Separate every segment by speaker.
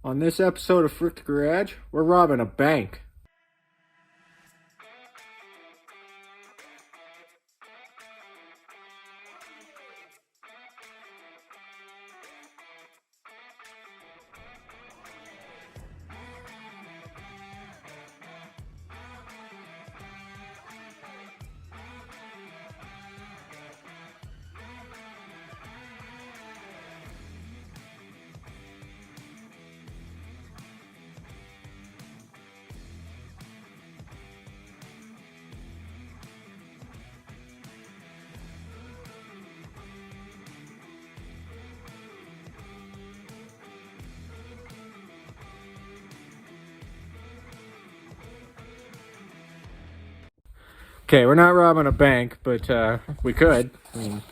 Speaker 1: On this episode of Frick the Garage, we're robbing a bank. Okay, we're not robbing a bank, but we could. I mean,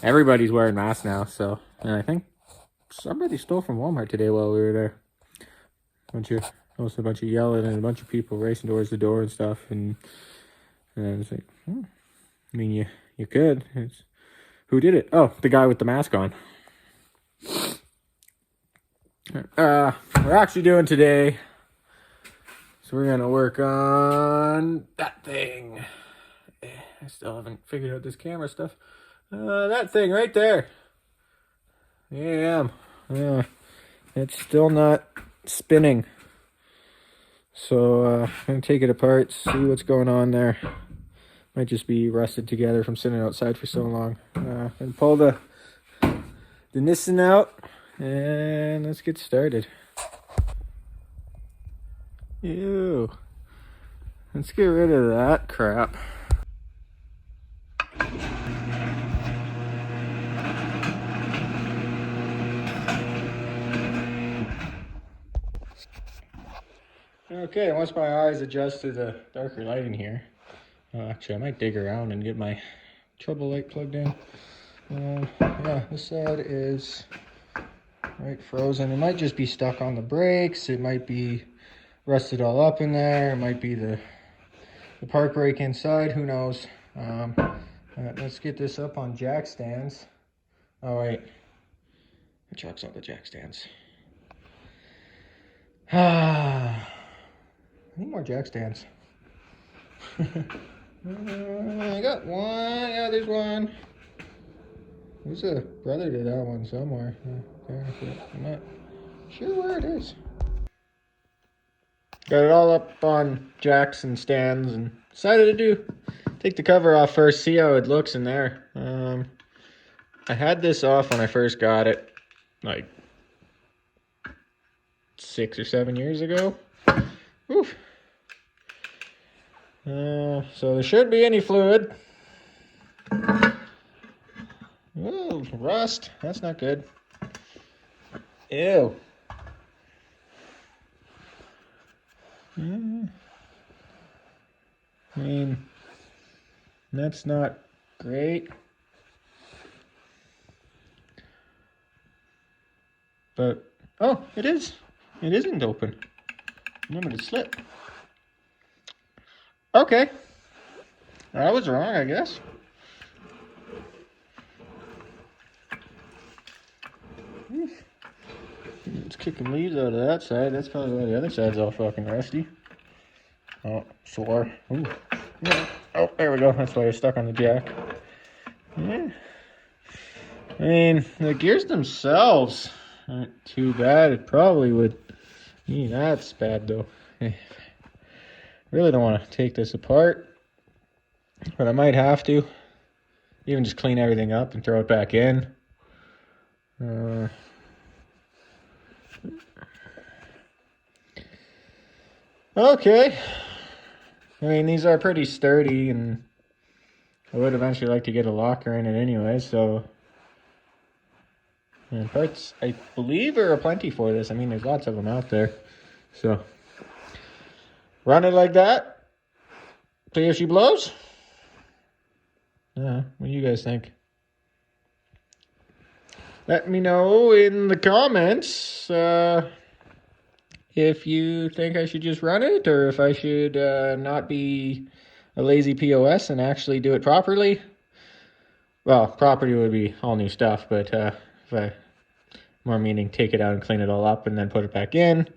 Speaker 1: everybody's wearing masks now, so. And I think somebody stole from Walmart today while we were there. Almost a bunch of yelling and a bunch of people racing towards the door and stuff. And it's like, I mean, you could. Who did it? Oh, the guy with the mask on. We're actually doing today. So we're gonna work on that thing. I still haven't figured out this camera stuff. That thing right there. Yeah, it's still not spinning. So I'm gonna take it apart, see what's going on there. Might just be rusted together from sitting outside for so long. And pull the Nissan out, and let's get started. Ew. Let's get rid of that crap. Okay, once my eyes adjust to the darker lighting here, actually I might dig around and get my trouble light plugged in. Yeah, this side is right frozen. It might just be stuck on the brakes. It might be rusted all up in there. It might be the park brake inside. Who knows? Let's get this up on jack stands. Oh wait, the truck's on the jack stands. I need more jack stands. I got one. Yeah, there's one. There's a brother to that one somewhere. I'm not sure where it is. Got it all up on jacks and stands and decided to take the cover off first, see how it looks in there. I had this off when I first got it, like 6 or 7 years ago. Oof. So there shouldn't be any fluid. Ooh, rust. That's not good. Ew. I mean, that's not great. But, oh, it is. It isn't open. Limited slip. Okay. I was wrong, I guess. It's kicking leaves out of that side. That's probably why the other side's all fucking rusty. Oh, sore. Ooh. Yeah. Oh, there we go. That's why you're stuck on the jack. Yeah. I mean, the gears themselves aren't too bad. It probably would. That's bad though. Really don't want to take this apart, but I might have to. Even just clean everything up and throw it back in. Okay. I mean, these are pretty sturdy, and I would eventually like to get a locker in it anyway, so. And parts, I believe, are aplenty for this. I mean, there's lots of them out there. So, run it like that. See if she blows. What do you guys think? Let me know in the comments if you think I should just run it, or if I should not be a lazy POS and actually do it properly. Well, property would be all new stuff, but if I More meaning take it out and clean it all up and then put it back in.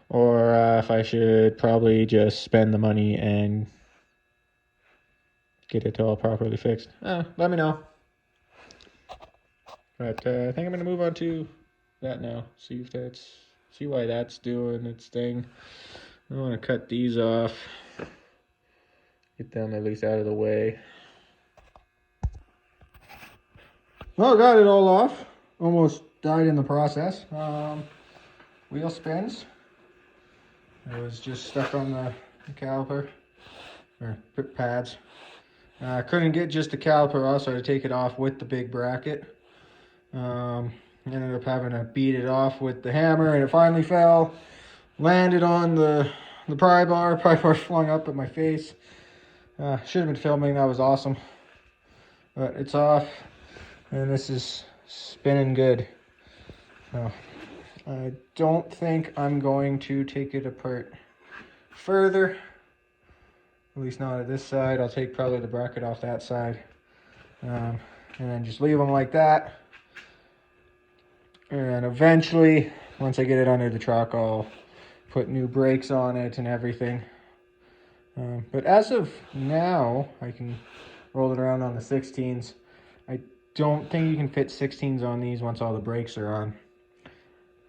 Speaker 1: Or if I should probably just spend the money and get it all properly fixed. Let me know. But I think I'm going to move on to that now. See why that's doing its thing. I want to cut these off. Get them at least out of the way. Well, got it all off. Almost died in the process. Wheel spins. It was just stuck on the caliper, or pads. I couldn't get just the caliper off, so I had to take it off with the big bracket. Ended up having to beat it off with the hammer, and it finally fell. Landed on the pry bar. Pry bar flung up at my face. Should have been filming. That was awesome. But it's off, and this is spinning good. So I don't think I'm going to take it apart further. At least not at this side. I'll take probably the bracket off that side. And then just leave them like that. And eventually, once I get it under the truck, I'll put new brakes on it and everything. But as of now, I can roll it around on the 16s. I don't think you can fit 16s on these once all the brakes are on.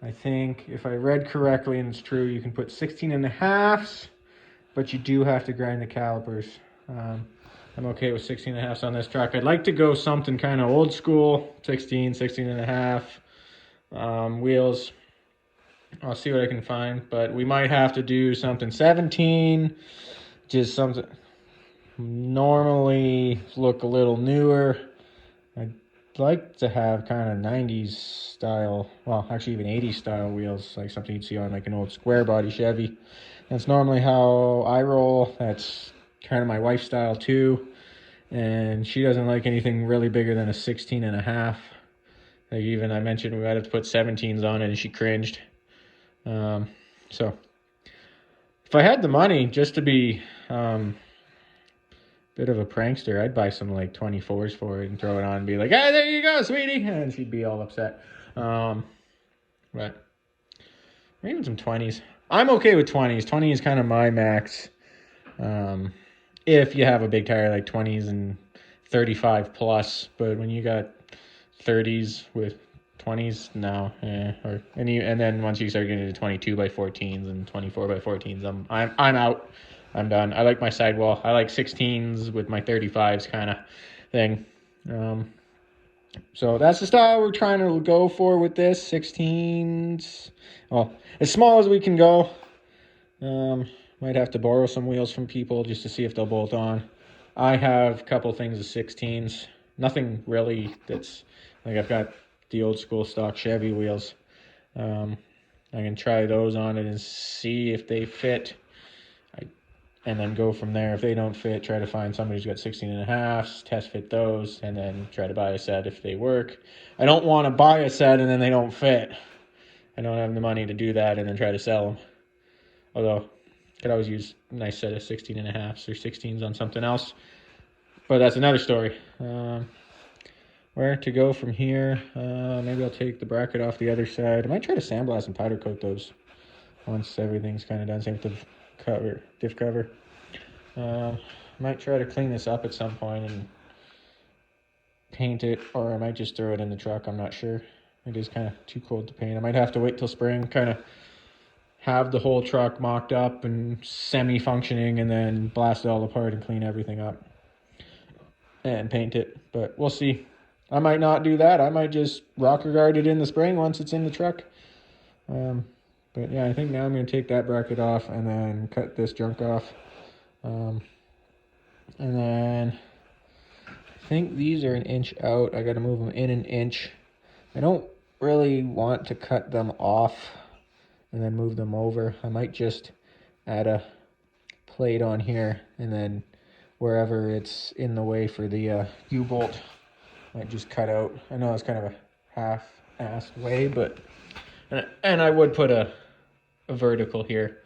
Speaker 1: I think if I read correctly, and it's true, you can put 16.5s, but you do have to grind the calipers. I'm okay with 16.5s on this truck. I'd like to go something kind of old school, 16.5 wheels. I'll see what I can find, but we might have to do something 17, just something normally look a little newer. I'd like to have kind of 90s style, well, actually even 80s style wheels, like something you'd see on like an old square body Chevy. That's normally how I roll. That's kind of my wife's style too, and she doesn't like anything really bigger than a 16.5. Like even I mentioned we had to put 17s on it, and she cringed. So if I had the money just to be bit of a prankster, I'd buy some like 24s for it and throw it on and be like, "Hey, there you go, sweetie," and she'd be all upset. But or even some 20s. I'm okay with 20s. 20 is kind of my max. If you have a big tire like 20s and 35 plus, but when you got 30s with 20s, no. And then once you start getting into 22 by 14s and 24 by 14s, I'm out. I'm done. I like my sidewall. I like 16s with my 35s kind of thing. So that's the style we're trying to go for with this. 16s. Well, as small as we can go. Might have to borrow some wheels from people just to see if they'll bolt on. I have a couple things of 16s. Nothing really that's like I've got the old school stock Chevy wheels. I can try those on it and see if they fit. And then go from there. If they don't fit, try to find somebody who's got 16.5s, test fit those, and then try to buy a set if they work. I don't want to buy a set and then they don't fit. I don't have the money to do that and then try to sell them. Although, I could always use a nice set of 16.5s or 16s on something else. But that's another story. Where to go from here? Maybe I'll take the bracket off the other side. I might try to sandblast and powder coat those once everything's kind of done. Same with the diff cover. Might try to clean this up at some point and paint it, or I might just throw it in the truck. I'm not sure. It is kind of too cold to paint. I might have to wait till spring, kind of have the whole truck mocked up and semi-functioning, and then blast it all apart and clean everything up and paint it. But we'll see. I might not do that. I might just rocker guard it in the spring once it's in the truck. But yeah, I think now I'm going to take that bracket off and then cut this junk off. And then I think these are 1 inch out. I got to move them in 1 inch. I don't really want to cut them off and then move them over. I might just add a plate on here, and then wherever it's in the way for the U-bolt, I might just cut out. I know it's kind of a half-assed way, but and I would put a vertical here.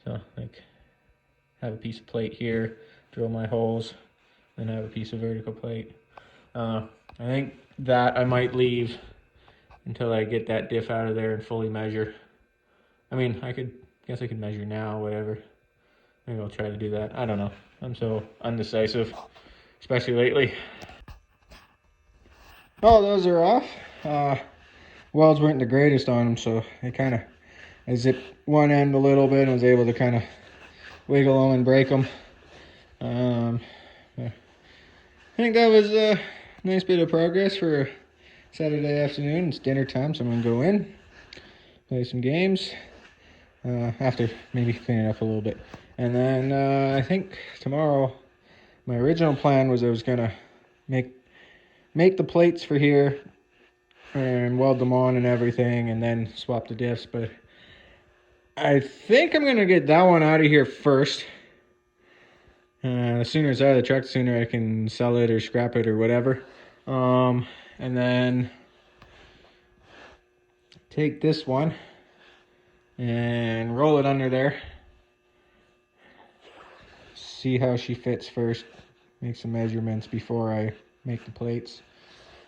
Speaker 1: So like have a piece of plate here, drill my holes, then have a piece of vertical plate. I think that I might leave until I get that diff out of there and fully measure. I mean, guess I could measure now, whatever. Maybe I'll try to do that. I don't know. I'm so undecisive, especially lately. Oh, those are off. Welds weren't the greatest on them, so I zipped one end a little bit and was able to kind of wiggle them and break them. I think that was a nice bit of progress for Saturday afternoon. It's dinner time, so I'm going to go in, play some games, after maybe clean it up a little bit. And then I think tomorrow, my original plan was I was going to make the plates for here and weld them on and everything, and then swap the diffs. But I think I'm going to get that one out of here first. The sooner it's out of the truck, the sooner I can sell it or scrap it or whatever. And then take this one and roll it under there. See how she fits first. Make some measurements before I make the plates.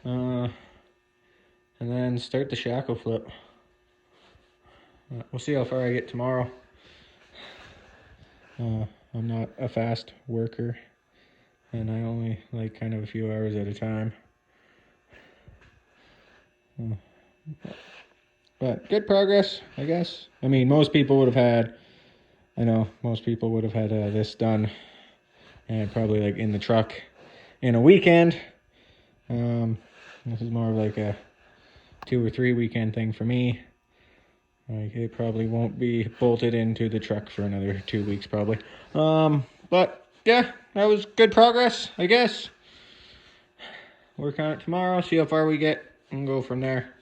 Speaker 1: And then start the shackle flip. We'll see how far I get tomorrow. I'm not a fast worker, and I only like kind of a few hours at a time. But good progress, I guess. I mean, most people would have had this done and probably like in the truck in a weekend. This is more of like a 2 or 3 weekend thing for me. Like, it probably won't be bolted into the truck for another 2 weeks probably. But yeah, that was good progress, I guess. Work on it tomorrow, see how far we get, and go from there.